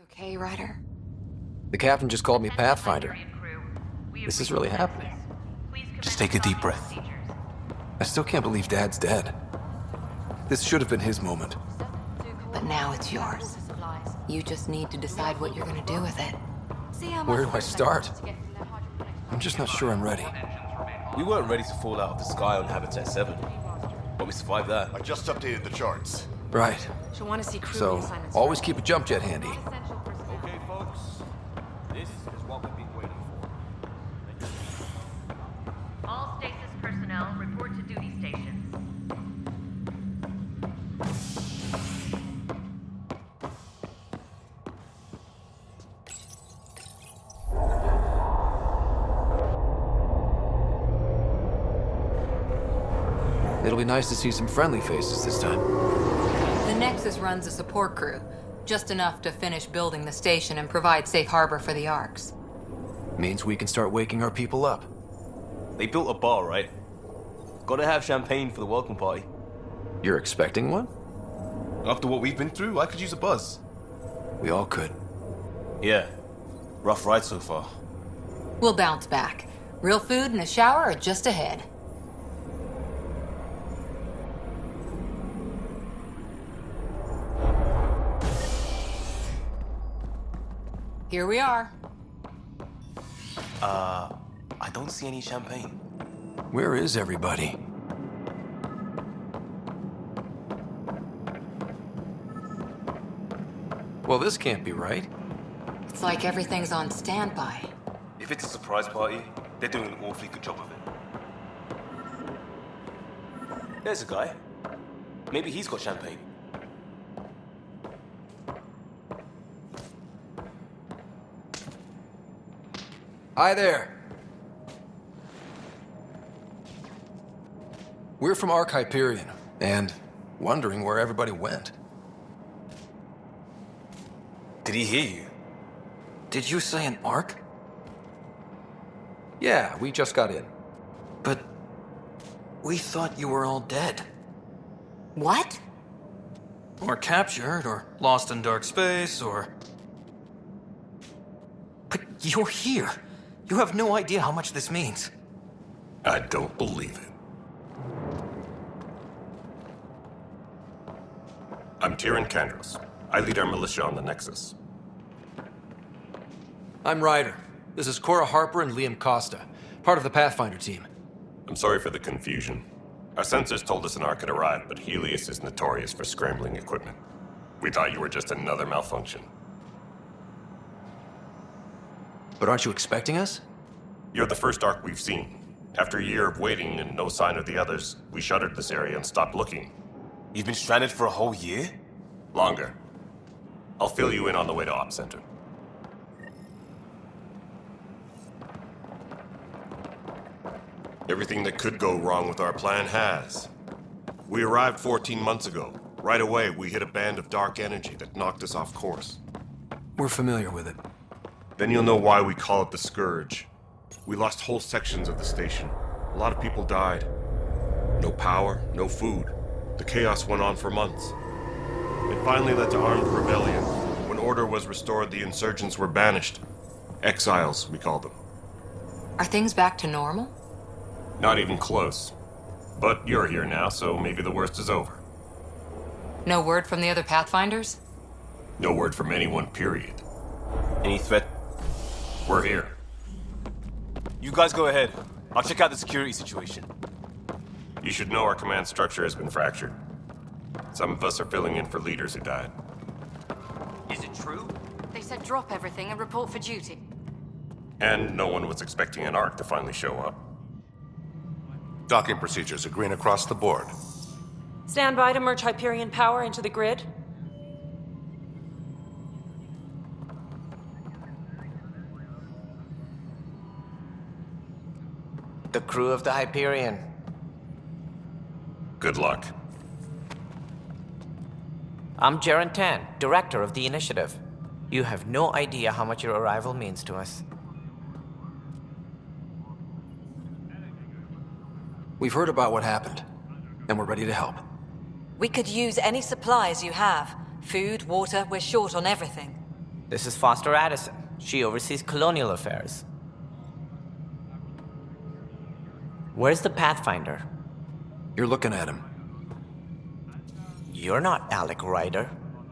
Okay, Ryder? The captain just called me Pathfinder. This is really happening. Just take a deep breath. I still can't believe Dad's dead. This should have been his moment. But now it's yours. You just need to decide what you're gonna do with it. Where do I start? I'm just not sure I'm ready. We weren't ready to fall out of the sky on Habitat 7, but we survived that. I just updated the charts. Right. She'll want to see crew So, reassignments. always keep a jump jet handy. Okay, folks. This is what we've been waiting for. All stasis personnel report to duty stations. It'll be nice to see some friendly faces this time. The Nexus runs a support crew, just enough to finish building the station and provide safe harbor for the Arks. Means we can start waking our people up. They built a bar, right? Gotta have champagne for the welcome party. You're expecting one? After what we've been through, I could use a buzz. We all could. Yeah. Rough ride so far. We'll bounce back. Real food and a shower are just ahead. Here we are. I don't see any champagne. Where is everybody? Well, this can't be right. It's like everything's on standby. If it's a surprise party, they're doing an awfully good job of it. There's a guy. Maybe he's got champagne. Hi there. We're from Ark Hyperion, and wondering where everybody went. Did he hear you? Did you say an Ark? Yeah, we just got in. But we thought you were all dead. What? Or captured, or lost in dark space, or... But you're here. You have no idea how much this means. I don't believe it. I'm Tyrion Kandros. I lead our militia on the Nexus. I'm Ryder. This is Cora Harper and Liam Costa, part of the Pathfinder team. I'm sorry for the confusion. Our sensors told us an Ark had arrived, but Helios is notorious for scrambling equipment. We thought you were just another malfunction. But aren't you expecting us? You're the first Ark we've seen. After a year of waiting and no sign of the others, we shuttered this area and stopped looking. You've been stranded for a whole year? Longer. I'll fill you in on the way to Op Center. Everything that could go wrong with our plan has. We arrived 14 months ago. Right away, we hit a band of dark energy that knocked us off course. We're familiar with it. Then you'll know why we call it the Scourge. We lost whole sections of the station. A lot of people died. No power, no food. The chaos went on for months. It finally led to armed rebellion. When order was restored, the insurgents were banished. Exiles, we call them. Are things back to normal? Not even close. But you're here now, so maybe the worst is over. No word from the other Pathfinders? No word from anyone, period. Any threat? We're here. You guys go ahead. I'll check out the security situation. You should know our command structure has been fractured. Some of us are filling in for leaders who died. Is it true? They said drop everything and report for duty. And no one was expecting an Ark to finally show up. Docking procedures are green across the board. Stand by to merge Hyperion power into the grid. The crew of the Hyperion. Good luck. I'm Jaren Tan, director of the initiative. You have no idea how much your arrival means to us. We've heard about what happened, and we're ready to help. We could use any supplies you have. Food, water, we're short on everything. This is Foster Addison. She oversees colonial affairs. Where's the Pathfinder? You're looking at him. You're not Alec Ryder.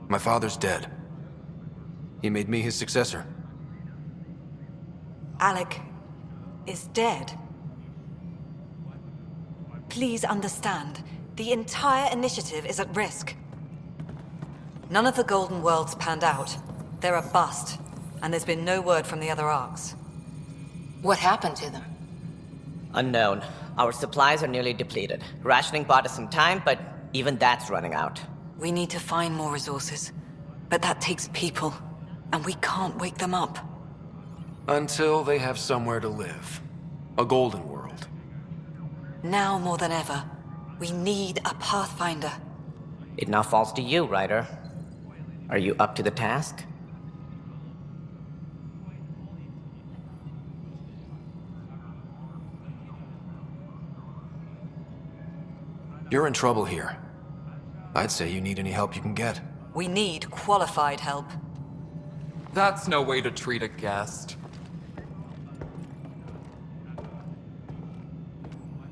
My father's dead. He made me his successor. Alec is dead. Please understand, the entire initiative is at risk. None of the Golden Worlds panned out. They're a bust, and there's been no word from the other arcs. What happened to them? Unknown. Our supplies are nearly depleted. Rationing bought us some time, but even that's running out. We need to find more resources, but that takes people, and we can't wake them up. Until they have somewhere to live. A golden world. Now more than ever, we need a Pathfinder. It now falls to you, Ryder. Are you up to the task? You're in trouble here. I'd say you need any help you can get. We need qualified help. That's no way to treat a guest.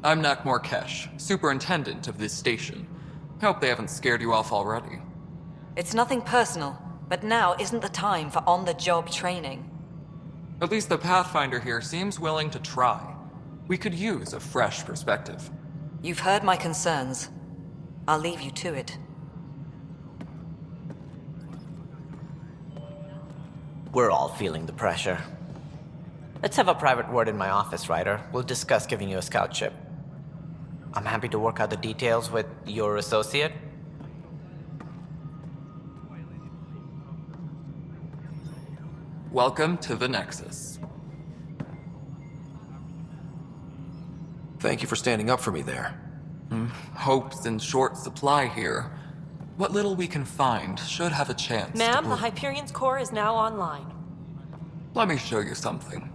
I'm Nakmor Kesh, superintendent of this station. Hope they haven't scared you off already. It's nothing personal, but now isn't the time for on-the-job training. At least the Pathfinder here seems willing to try. We could use a fresh perspective. You've heard my concerns. I'll leave you to it. We're all feeling the pressure. Let's have a private word in my office, Ryder. We'll discuss giving you a scout ship. I'm happy to work out the details with your associate. Welcome to the Nexus. Thank you for standing up for me there. Hope's in short supply here. What little we can find should have a chance. Ma'am, the Hyperion's core is now online. Let me show you something.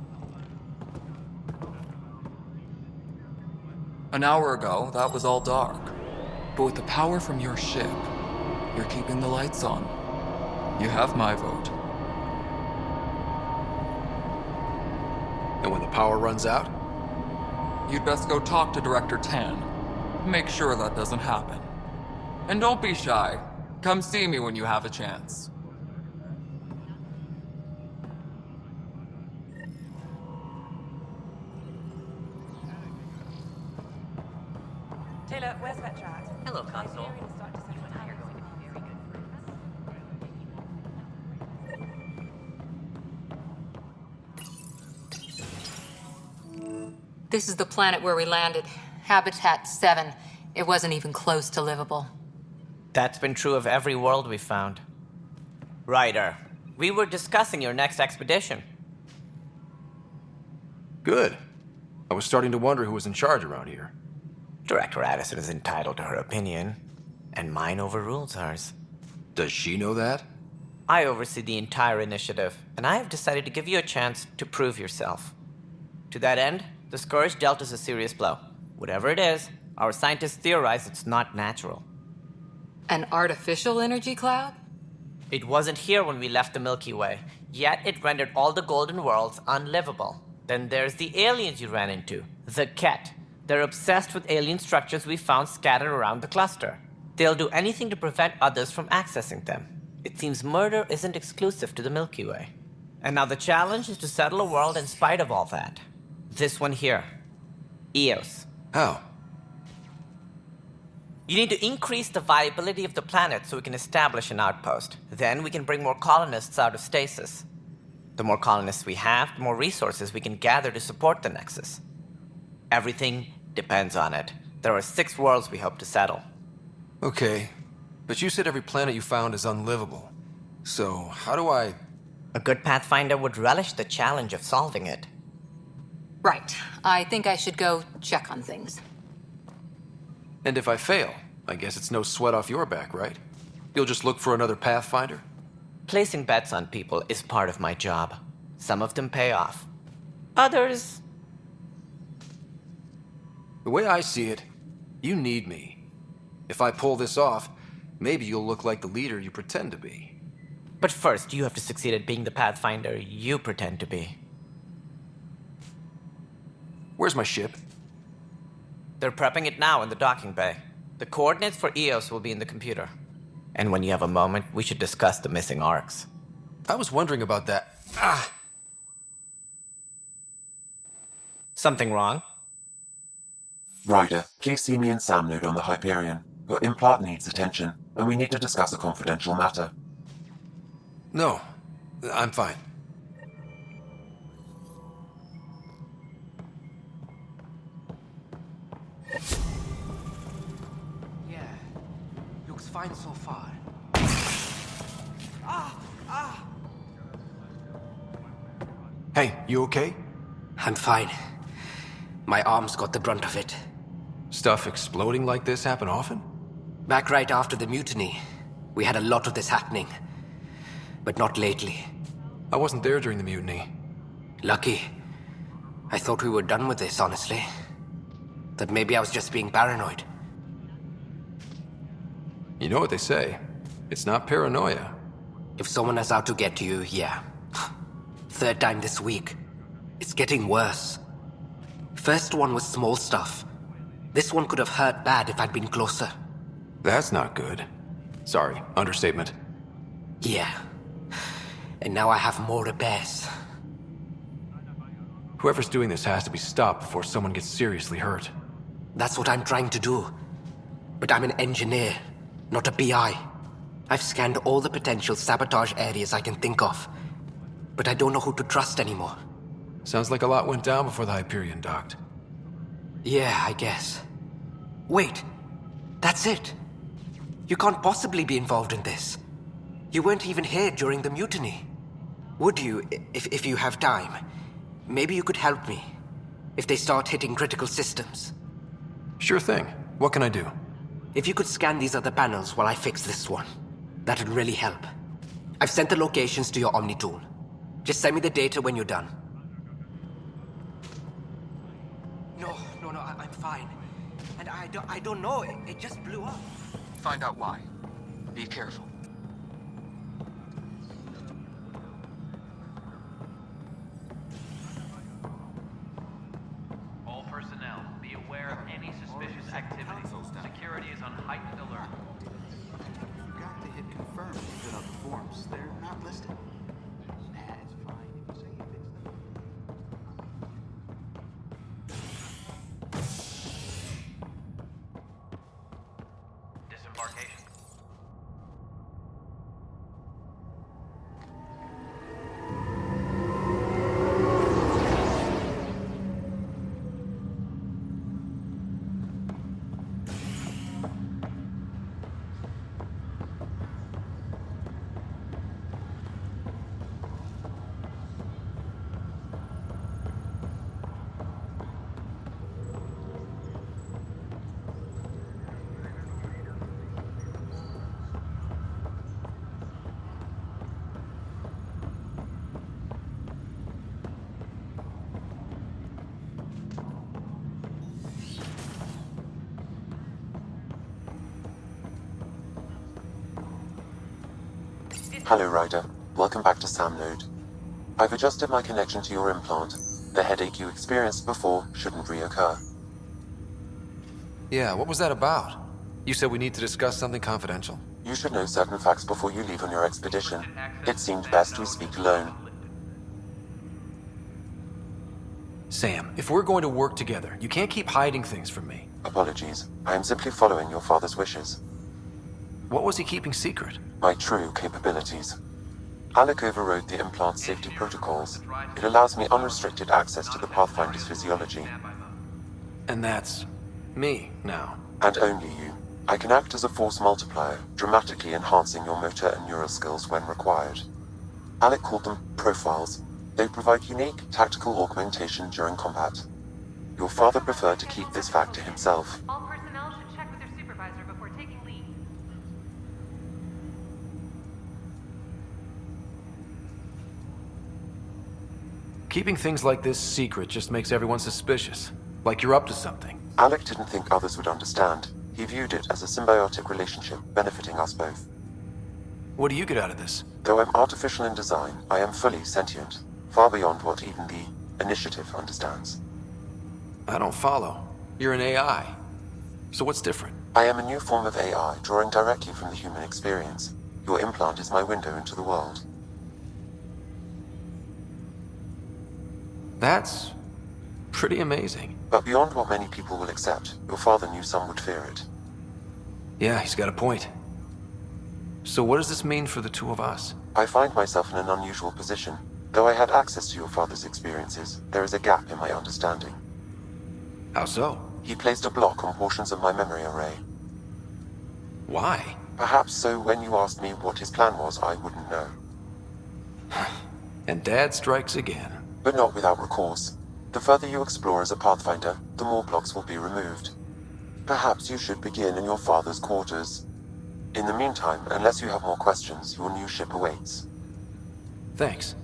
An hour ago, that was all dark. But with the power from your ship, you're keeping the lights on. You have my vote. And when the power runs out? You'd best go talk to Director Tan. Make sure that doesn't happen. And don't be shy. Come see me when you have a chance. Taylor, where's Vetra at? Hello, Console. This is the planet where we landed. Habitat 7. It wasn't even close to livable. That's been true of every world we've found. Ryder, we were discussing your next expedition. Good. I was starting to wonder who was in charge around here. Director Addison is entitled to her opinion, and mine overrules hers. Does she know that? I oversee the entire initiative, and I have decided to give you a chance to prove yourself. To that end, the Scourge dealt us a serious blow. Whatever it is, our scientists theorize it's not natural. An artificial energy cloud? It wasn't here when we left the Milky Way, yet it rendered all the Golden Worlds unlivable. Then there's the aliens you ran into, the Ket. They're obsessed with alien structures we found scattered around the cluster. They'll do anything to prevent others from accessing them. It seems murder isn't exclusive to the Milky Way. And now the challenge is to settle a world in spite of all that. This one here. Eos. How? You need to increase the viability of the planet so we can establish an outpost. Then we can bring more colonists out of stasis. The more colonists we have, the more resources we can gather to support the Nexus. Everything depends on it. There are 6 worlds we hope to settle. Okay, but you said every planet you found is unlivable. So, how do I... A good Pathfinder would relish the challenge of solving it. Right. I think I should go check on things. And if I fail, I guess it's no sweat off your back, right? You'll just look for another Pathfinder? Placing bets on people is part of my job. Some of them pay off. Others... The way I see it, you need me. If I pull this off, maybe you'll look like the leader you pretend to be. But first, you have to succeed at being the Pathfinder you pretend to be. Where's my ship? They're prepping it now in the docking bay. The coordinates for EOS will be in the computer. And when you have a moment, we should discuss the missing arcs. I was wondering about that. Something wrong? Ryder, please see me and Sam Node on the Hyperion. Your implant needs attention, and we need to discuss a confidential matter. No, I'm fine. Yeah, looks fine so far. Hey, you okay? I'm fine. My arms got the brunt of it. Stuff exploding like this happen often? Back right after the mutiny, we had a lot of this happening. But not lately. I wasn't there during the mutiny. Lucky. I thought we were done with this, honestly. That maybe I was just being paranoid. You know what they say. It's not paranoia. If someone is out to get you, yeah. Third time this week. It's getting worse. First one was small stuff. This one could have hurt bad if I'd been closer. That's not good. Sorry, understatement. Yeah. And now I have more repairs. Whoever's doing this has to be stopped before someone gets seriously hurt. That's what I'm trying to do. But I'm an engineer, not a PI. I've scanned all the potential sabotage areas I can think of. But I don't know who to trust anymore. Sounds like a lot went down before the Hyperion docked. Yeah, I guess. Wait, that's it. You can't possibly be involved in this. You weren't even here during the mutiny. Would you, if you have time? Maybe you could help me. If they start hitting critical systems. Sure thing. What can I do? If you could scan these other panels while I fix this one, that'd really help. I've sent the locations to your Omni tool. Just send me the data when you're done. No, I'm fine. And I don't know, it just blew up. Find out why. Be careful. All personnel, be aware of any suspicious activity. Security is on heightened alert. You've got to hit confirm to fill out the forms. They're not listed. That's fine. If you say you fix them. Disembarkation. Hello, Ryder. Welcome back to Sam Node. I've adjusted my connection to your implant. The headache you experienced before shouldn't reoccur. Yeah, what was that about? You said we need to discuss something confidential. You should know certain facts before you leave on your expedition. It seemed best we speak alone. Sam, if we're going to work together, you can't keep hiding things from me. Apologies. I am simply following your father's wishes. What was he keeping secret? My true capabilities. Alec overrode the implant's safety protocols. It allows me unrestricted access to the Pathfinder's physiology. And that's me now. And only you. I can act as a force multiplier, dramatically enhancing your motor and neural skills when required. Alec called them profiles. They provide unique tactical augmentation during combat. Your father preferred to keep this fact to himself. All personnel should check with their supervisor before taking leave. Keeping things like this secret just makes everyone suspicious. Like you're up to something. Alec didn't think others would understand. He viewed it as a symbiotic relationship benefiting us both. What do you get out of this? Though I'm artificial in design, I am fully sentient, far beyond what even the Initiative understands. I don't follow. You're an AI. So what's different? I am a new form of AI, drawing directly from the human experience. Your implant is my window into the world. That's pretty amazing. But beyond what many people will accept, your father knew some would fear it. Yeah, he's got a point. So what does this mean for the two of us? I find myself in an unusual position. Though I had access to your father's experiences, there is a gap in my understanding. How so? He placed a block on portions of my memory array. Why? Perhaps so when you asked me what his plan was, I wouldn't know. And Dad strikes again. But not without recourse. The further you explore as a Pathfinder, the more blocks will be removed. Perhaps you should begin in your father's quarters. In the meantime, unless you have more questions, your new ship awaits. Thanks.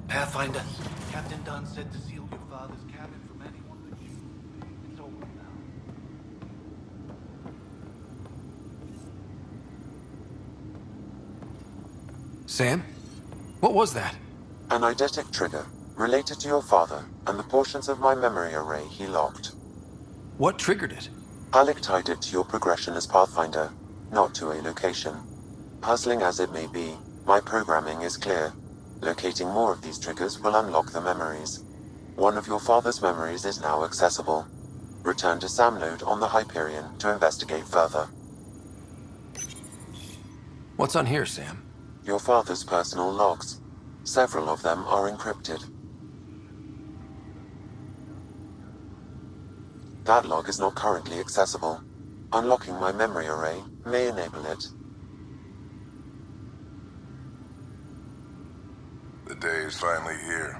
Pathfinder. Captain Dunn said to seal your father's cabin from anyone but you. It's over now. Sam? What was that? An eidetic trigger, related to your father, and the portions of my memory array he locked. What triggered it? Alec tied it to your progression as Pathfinder, not to a location. Puzzling as it may be, my programming is clear. Locating more of these triggers will unlock the memories. One of your father's memories is now accessible. Return to Sam node on the Hyperion to investigate further. What's on here, Sam? Your father's personal logs. Several of them are encrypted. That log is not currently accessible. Unlocking my memory array may enable it. The day is finally here.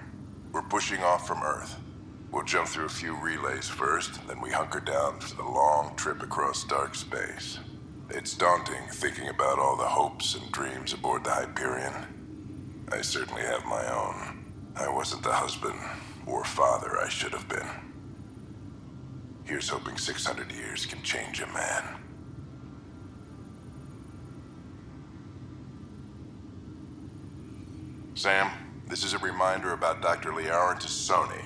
We're pushing off from Earth. We'll jump through a few relays first, then we hunker down for the long trip across dark space. It's daunting thinking about all the hopes and dreams aboard the Hyperion. I certainly have my own. I wasn't the husband or father I should have been. Here's hoping 600 years can change a man. Sam, this is a reminder about Dr. Liara Tassoni.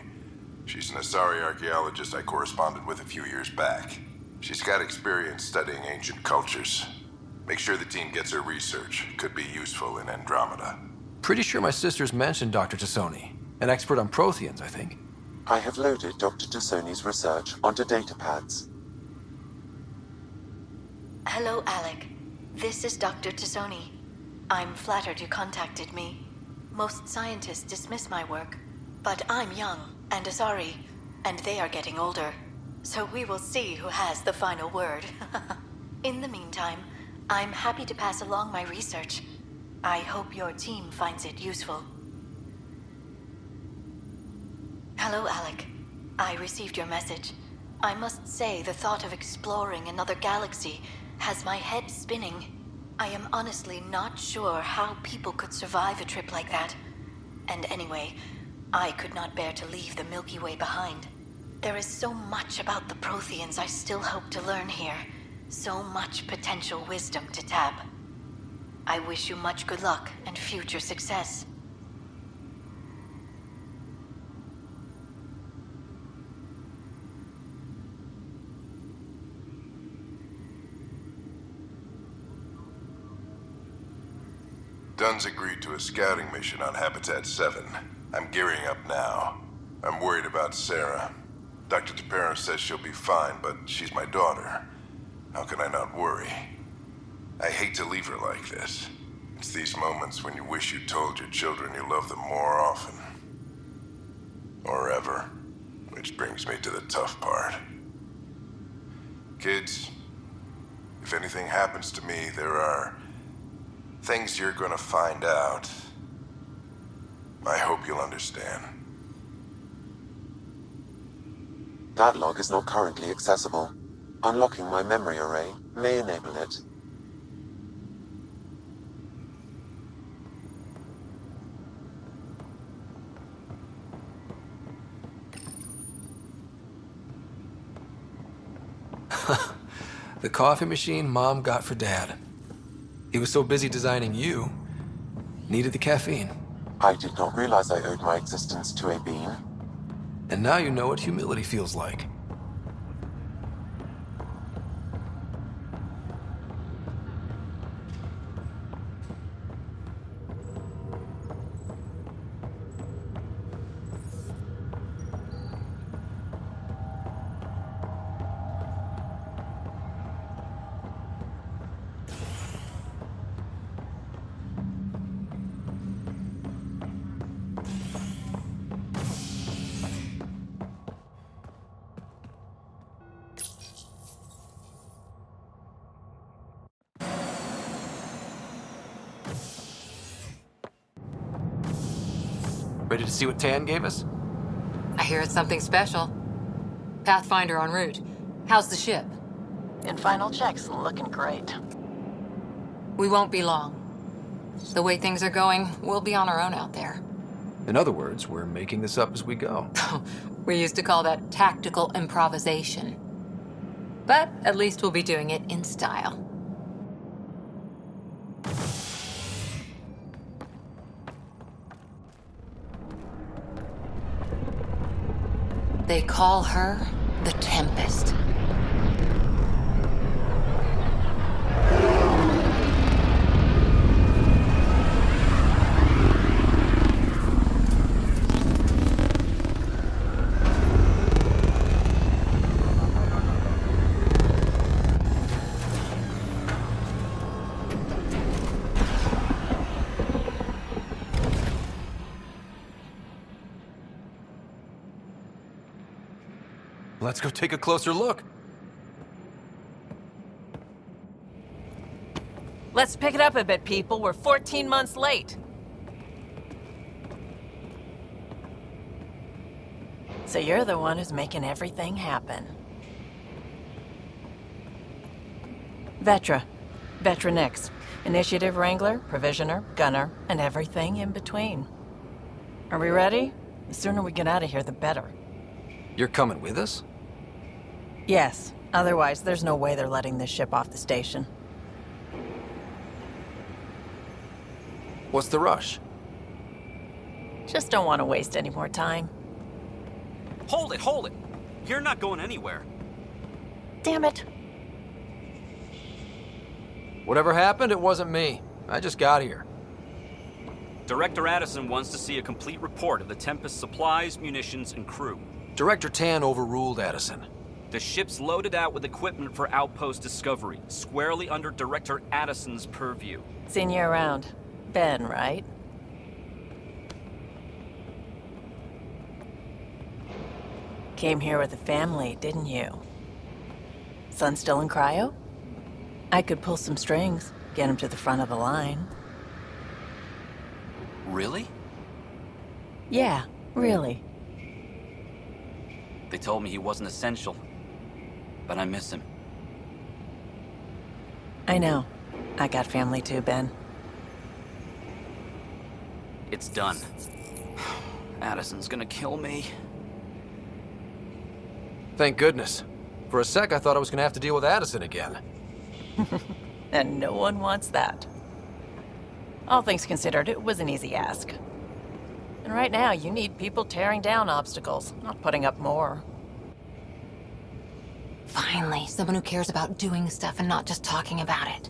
She's an Asari archaeologist I corresponded with a few years back. She's got experience studying ancient cultures. Make sure the team gets her research. Could be useful in Andromeda. Pretty sure my sister's mentioned Dr. Tassoni. An expert on Protheans, I think. I have loaded Dr. Tassoni's research onto datapads. Hello, Alec. This is Dr. Tassoni. I'm flattered you contacted me. Most scientists dismiss my work, but I'm young and Asari, and they are getting older. So we will see who has the final word. In the meantime, I'm happy to pass along my research. I hope your team finds it useful. Hello, Alec. I received your message. I must say the thought of exploring another galaxy has my head spinning. I am honestly not sure how people could survive a trip like that. And anyway, I could not bear to leave the Milky Way behind. There is so much about the Protheans I still hope to learn here. So much potential wisdom to tap. I wish you much good luck and future success. Dunn's agreed to a scouting mission on Habitat 7. I'm gearing up now. I'm worried about Sarah. Dr. Tapero says she'll be fine, but she's my daughter. How can I not worry? I hate to leave her like this. It's these moments when you wish you told your children you love them more often. Or ever. Which brings me to the tough part. Kids, if anything happens to me, there are things you're gonna find out. I hope you'll understand. That log is not currently accessible. Unlocking my memory array may enable it. The coffee machine Mom got for Dad. He was so busy designing you, needed the caffeine. I did not realize I owed my existence to a bean. And now you know what humility feels like. Ready to see what Tan gave us? I hear it's something special. Pathfinder en route. How's the ship? In final checks, looking great. We won't be long. The way things are going, we'll be on our own out there. In other words, we're making this up as we go. We used to call that tactical improvisation. But at least we'll be doing it in style. They call her the Tempest. Let's go take a closer look. Let's pick it up a bit, people. We're 14 months late. So you're the one who's making everything happen. Vetra. Vetra Nix. Initiative Wrangler, Provisioner, Gunner, and everything in between. Are we ready? The sooner we get out of here, the better. You're coming with us? Yes. Otherwise, there's no way they're letting this ship off the station. What's the rush? Just don't want to waste any more time. Hold it, hold it! You're not going anywhere. Damn it. Whatever happened, it wasn't me. I just got here. Director Addison wants to see a complete report of the Tempest's supplies, munitions, and crew. Director Tan overruled Addison. The ship's loaded out with equipment for outpost discovery, squarely under Director Addison's purview. Seen you around. Ben, right? Came here with a family, didn't you? Son still in cryo? I could pull some strings, get him to the front of the line. Really? Yeah, really. They told me he wasn't essential, but I miss him. I know. I got family too, Ben. It's done. Addison's gonna kill me. Thank goodness. For a sec, I thought I was gonna have to deal with Addison again. And no one wants that. All things considered, it was an easy ask. And right now, you need people tearing down obstacles, not putting up more. Finally, someone who cares about doing stuff and not just talking about it.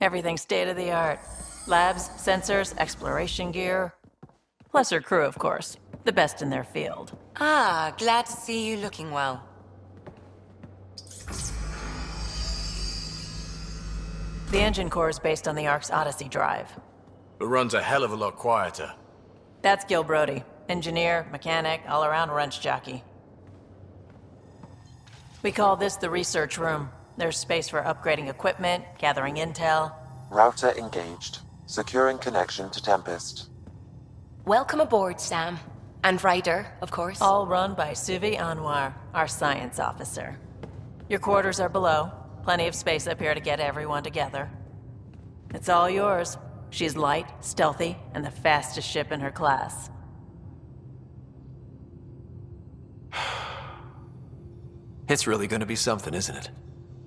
Everything state-of-the-art. Labs, sensors, exploration gear. Plus her crew, of course. The best in their field. Ah, glad to see you looking well. The engine core is based on the Ark's Odyssey drive. But runs a hell of a lot quieter. That's Gil Brody. Engineer, mechanic, all-around wrench jockey. We call this the research room. There's space for upgrading equipment, gathering intel. Router engaged. Securing connection to Tempest. Welcome aboard, Sam. And Ryder, of course. All run by Suvi Anwar, our science officer. Your quarters are below. Plenty of space up here to get everyone together. It's all yours. She's light, stealthy, and the fastest ship in her class. It's really gonna be something, isn't it?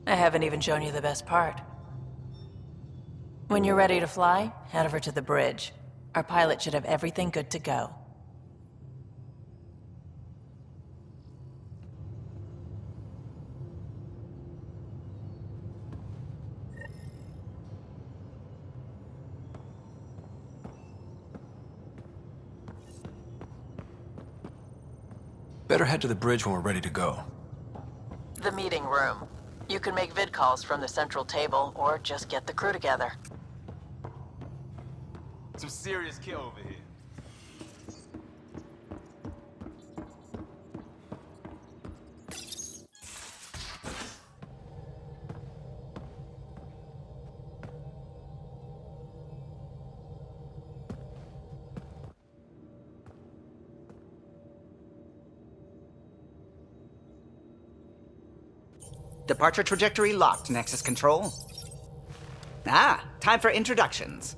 I haven't even shown you the best part. When you're ready to fly, head over to the bridge. Our pilot should have everything good to go. Better head to the bridge when we're ready to go. The meeting room. You can make vid calls from the central table, or just get the crew together. Some serious kit over here. Departure trajectory locked, Nexus Control. Ah, time for introductions.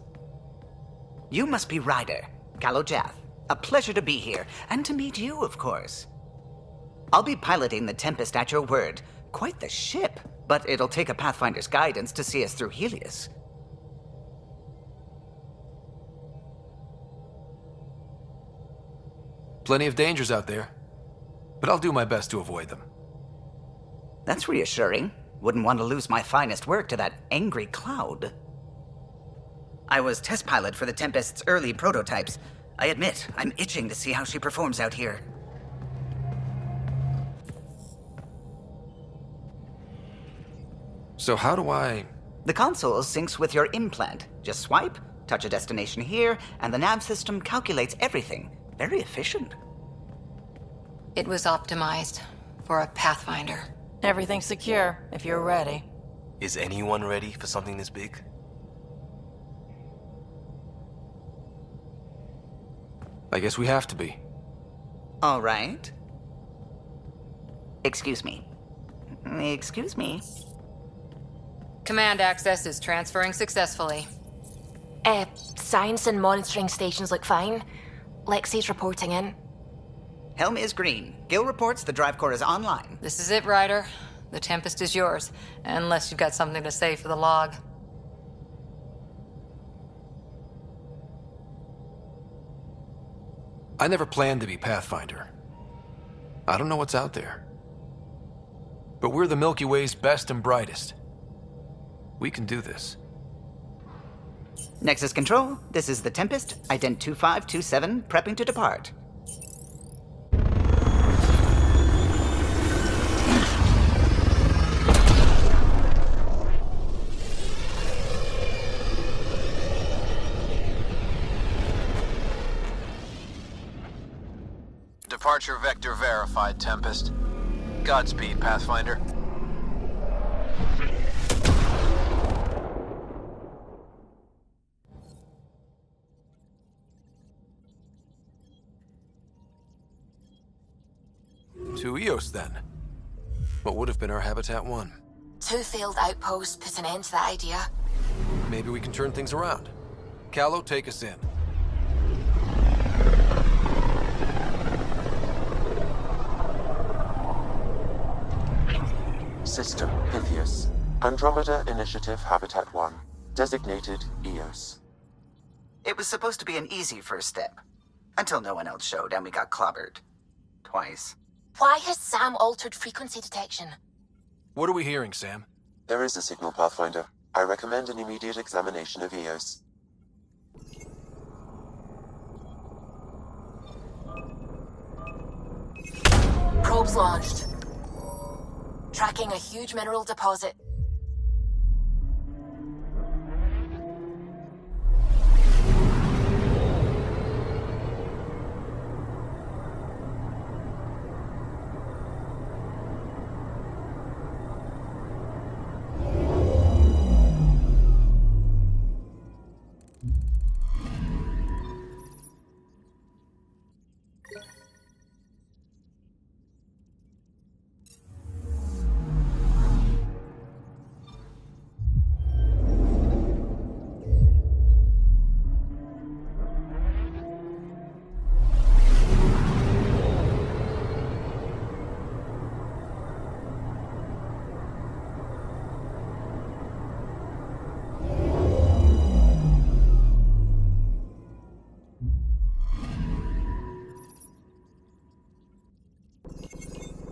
You must be Ryder, Kalojath. A pleasure to be here, and to meet you, of course. I'll be piloting the Tempest at your word. Quite the ship, but it'll take a Pathfinder's guidance to see us through Helios. Plenty of dangers out there, but I'll do my best to avoid them. That's reassuring. Wouldn't want to lose my finest work to that angry cloud. I was test pilot for the Tempest's early prototypes. I admit, I'm itching to see how she performs out here. So how do I... The console syncs with your implant. Just swipe, touch a destination here, and the nav system calculates everything. Very efficient. It was optimized for a Pathfinder. Everything's secure, if you're ready. Is anyone ready for something this big? I guess we have to be. All right. Excuse me. Excuse me. Command access is transferring successfully. Science and monitoring stations look fine. Lexi's reporting in. Helm is green. Gil reports the drive core is online. This is it, Ryder. The Tempest is yours, unless you've got something to say for the log. I never planned to be Pathfinder. I don't know what's out there. But we're the Milky Way's best and brightest. We can do this. Nexus Control, this is the Tempest, ident 2527, prepping to depart. Departure vector verified, Tempest. Godspeed, Pathfinder. To Eos, then. What would have been our Habitat 1? 2 failed outposts put an end to that idea. Maybe we can turn things around. Callow, take us in. System Pythias. Andromeda Initiative Habitat 1. Designated Eos. It was supposed to be an easy first step. Until no one else showed and we got clobbered. Twice. Why has Sam altered frequency detection? What are we hearing, Sam? There is a signal, Pathfinder. I recommend an immediate examination of Eos. Probes launched. Tracking a huge mineral deposit.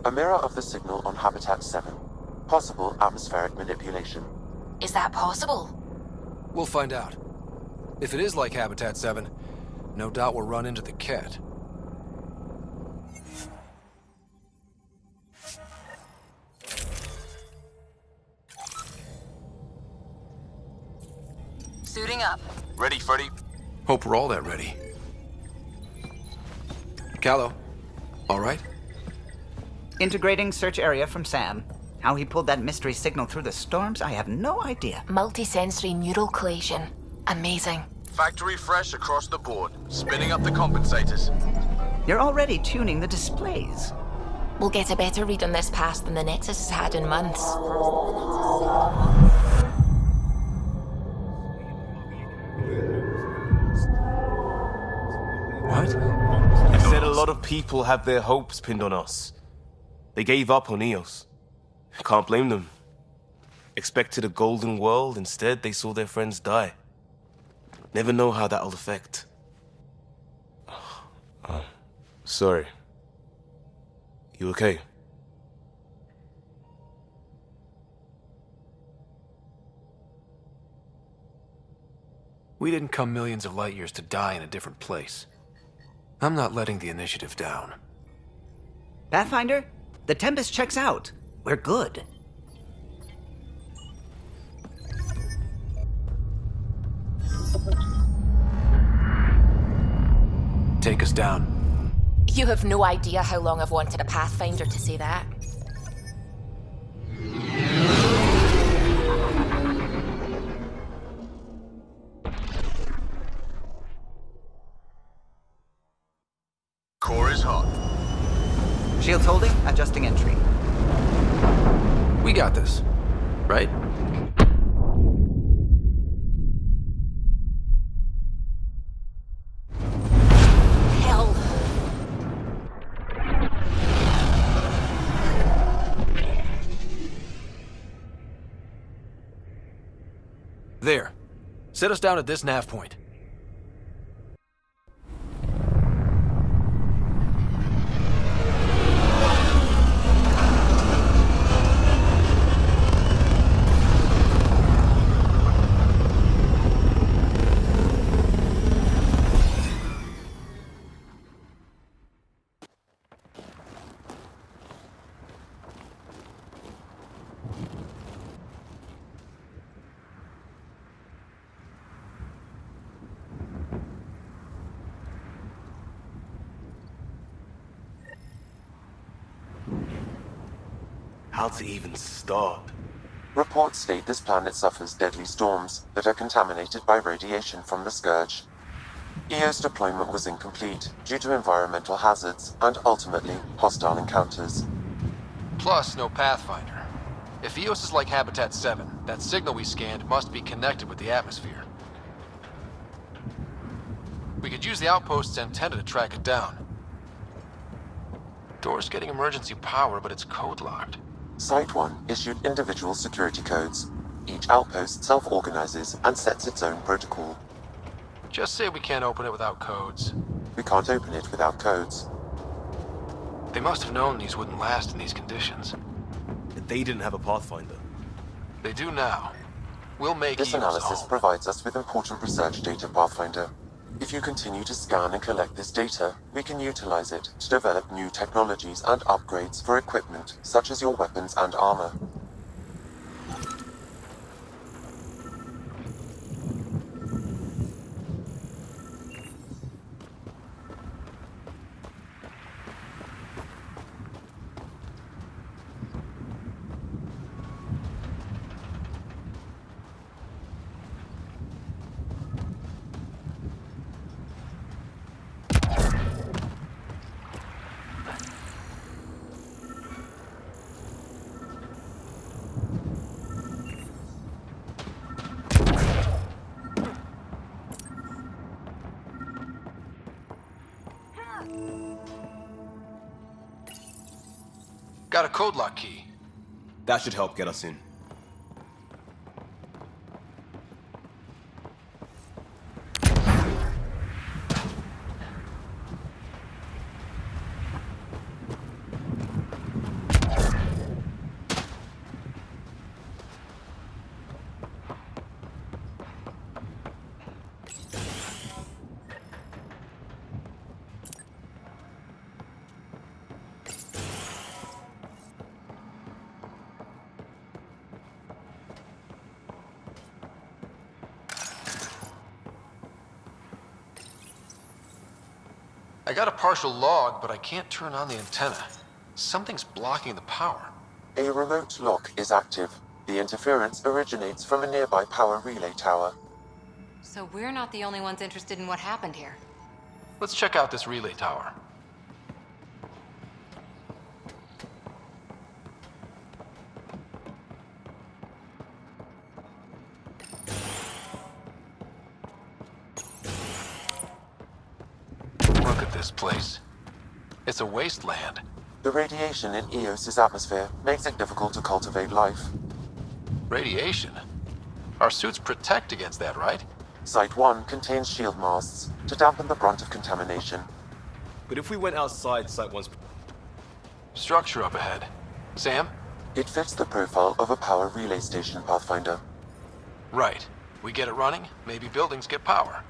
A mirror of the signal on Habitat 7. Possible atmospheric manipulation. Is that possible? We'll find out. If it is like Habitat 7, no doubt we'll run into the Ket. Suiting up. Ready, Freddy? Hope we're all that ready. Callow, all right? Integrating search area from Sam. How he pulled that mystery signal through the storms, I have no idea. Multisensory neural collation. Amazing. Factory fresh across the board. Spinning up the compensators. You're already tuning the displays. We'll get a better read on this pass than the Nexus has had in months. What? I said a lot of people have their hopes pinned on us. They gave up on Eos. Can't blame them. Expected a golden world, instead they saw their friends die. Never know how that'll affect. Sorry. You okay? We didn't come millions of light years to die in a different place. I'm not letting the initiative down. Pathfinder, the Tempest checks out. We're good. Take us down. You have no idea how long I've wanted a Pathfinder to say that. Core is hot. Shields holding, adjusting entry. We got this, right? Hell. There. Set us down at this nav point. How to even start? Reports state this planet suffers deadly storms that are contaminated by radiation from the Scourge. EO's deployment was incomplete due to environmental hazards and ultimately hostile encounters. Plus, no Pathfinder. If Eos is like Habitat 7, that signal we scanned must be connected with the atmosphere. We could use the outpost's antenna to track it down. Door's getting emergency power, but it's code-locked. Site 1 issued individual security codes. Each outpost self-organizes and sets its own protocol. Just say we can't open it without codes. We can't open it without codes. They must have known these wouldn't last in these conditions. They didn't have a Pathfinder. They do now. We'll make This Eos analysis home. provides us with important research data, Pathfinder. If you continue to scan and collect this data, we can utilize it to develop new technologies and upgrades for equipment, such as your weapons and armor. Got a code lock key. That should help get us in. I got a partial log, but I can't turn on the antenna. Something's blocking the power. A remote lock is active. The interference originates from a nearby power relay tower. So we're not the only ones interested in what happened here. Let's check out this relay tower. Look at this place. It's a wasteland. The radiation in Eos's atmosphere makes it difficult to cultivate life. Radiation? Our suits protect against that, right? Site 1 contains shield masts to dampen the brunt of contamination. But if we went outside Site 1's... Structure up ahead. Sam? It fits the profile of a power relay station, Pathfinder. Right. We get it running, maybe buildings get power.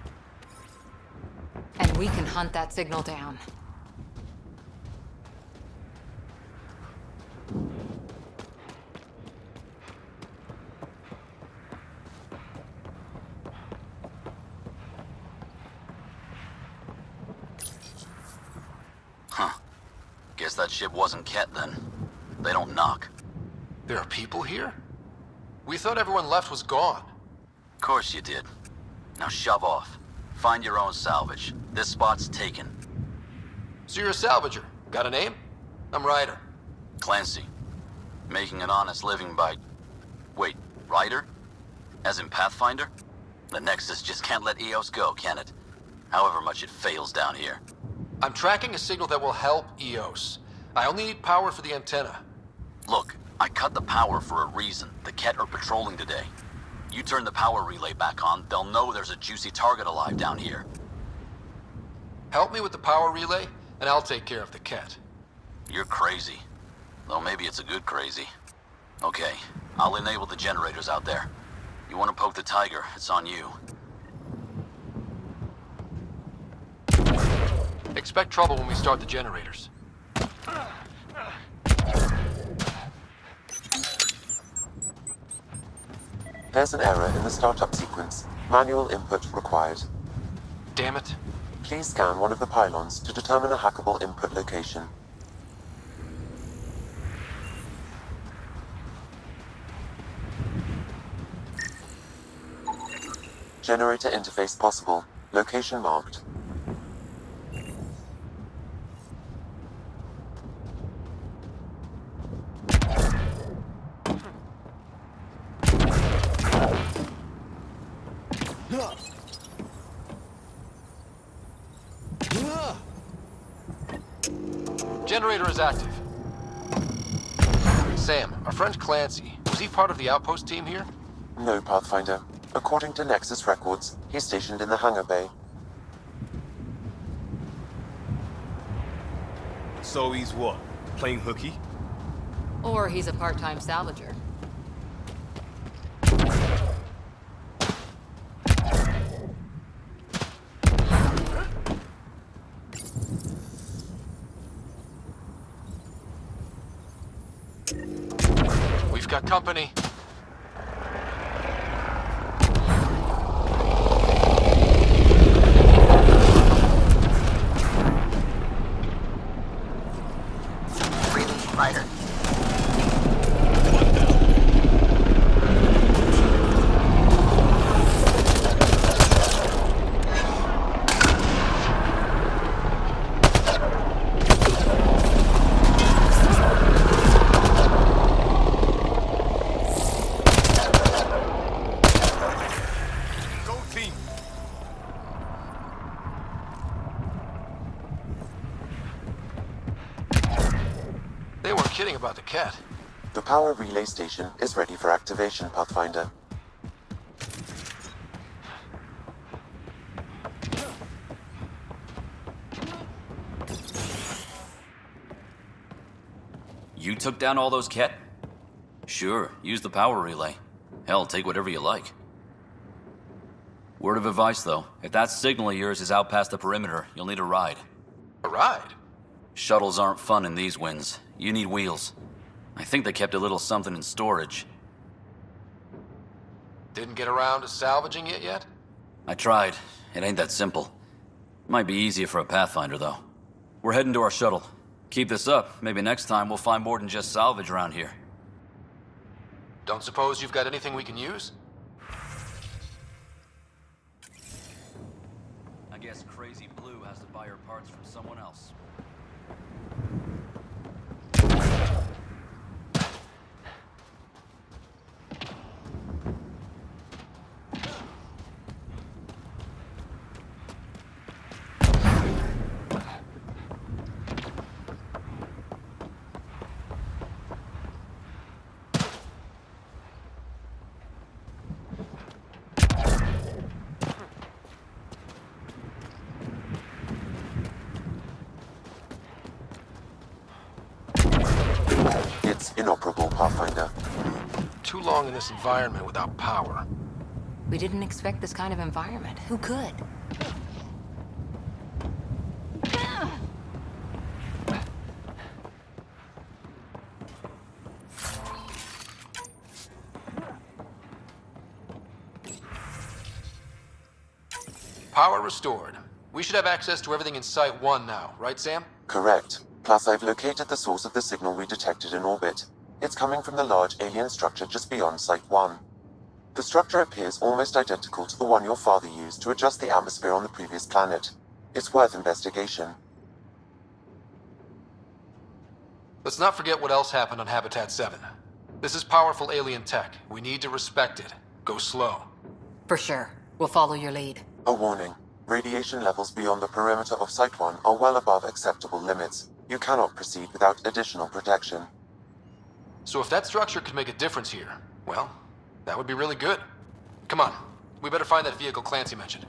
And we can hunt that signal down. Huh. Guess that ship wasn't Ket then. They don't knock. There are people here? We thought everyone left was gone. Of course you did. Now shove off. Find your own salvage. This spot's taken. So you're a salvager. Got a name? I'm Ryder. Clancy. Making an honest living by... Wait, Ryder? As in Pathfinder? The Nexus just can't let Eos go, can it? However much it fails down here. I'm tracking a signal that will help Eos. I only need power for the antenna. Look, I cut the power for a reason. The Ket are patrolling today. You turn the power relay back on, they'll know there's a juicy target alive down here. Help me with the power relay, and I'll take care of the Ket. You're crazy. Though maybe it's a good crazy. Okay, I'll enable the generators out there. You want to poke the tiger, it's on you. Expect trouble when we start the generators. There's an error in the startup sequence. Manual input required. Damn it. Please scan one of the pylons to determine a hackable input location. Generator interface possible. Location marked. Generator is active. Sam, our friend Clancy, was he part of the outpost team here? No, Pathfinder. According to Nexus records, he's stationed in the hangar bay. So he's what? Playing hooky? Or he's a part-time salvager. We've got company. Ryder. Go team. They weren't kidding about the cat. The power relay station is ready for activation, Pathfinder. You took down all those Ket? Sure, use the power relay. Hell, take whatever you like. Word of advice, though. If that signal of yours is out past the perimeter, you'll need a ride. A ride? Shuttles aren't fun in these winds. You need wheels. I think they kept a little something in storage. Didn't get around to salvaging it yet? I tried. It ain't that simple. Might be easier for a Pathfinder, though. We're heading to our shuttle. Keep this up. Maybe next time we'll find more than just salvage around here. Don't suppose you've got anything we can use? I guess Crazy Blue has to buy her parts from someone else. It's inoperable, Pathfinder. Too long in this environment without power. We didn't expect this kind of environment. Who could? Power restored. We should have access to everything in Site 1 now, right, Sam? Correct. Plus, I've located the source of the signal we detected in orbit. It's coming from the large alien structure just beyond Site 1. The structure appears almost identical to the one your father used to adjust the atmosphere on the previous planet. It's worth investigation. Let's not forget what else happened on Habitat 7. This is powerful alien tech. We need to respect it. Go slow. For sure. We'll follow your lead. A warning. Radiation levels beyond the perimeter of Site 1 are well above acceptable limits. You cannot proceed without additional protection. So if that structure could make a difference here, well, that would be really good. Come on. We better find that vehicle Clancy mentioned.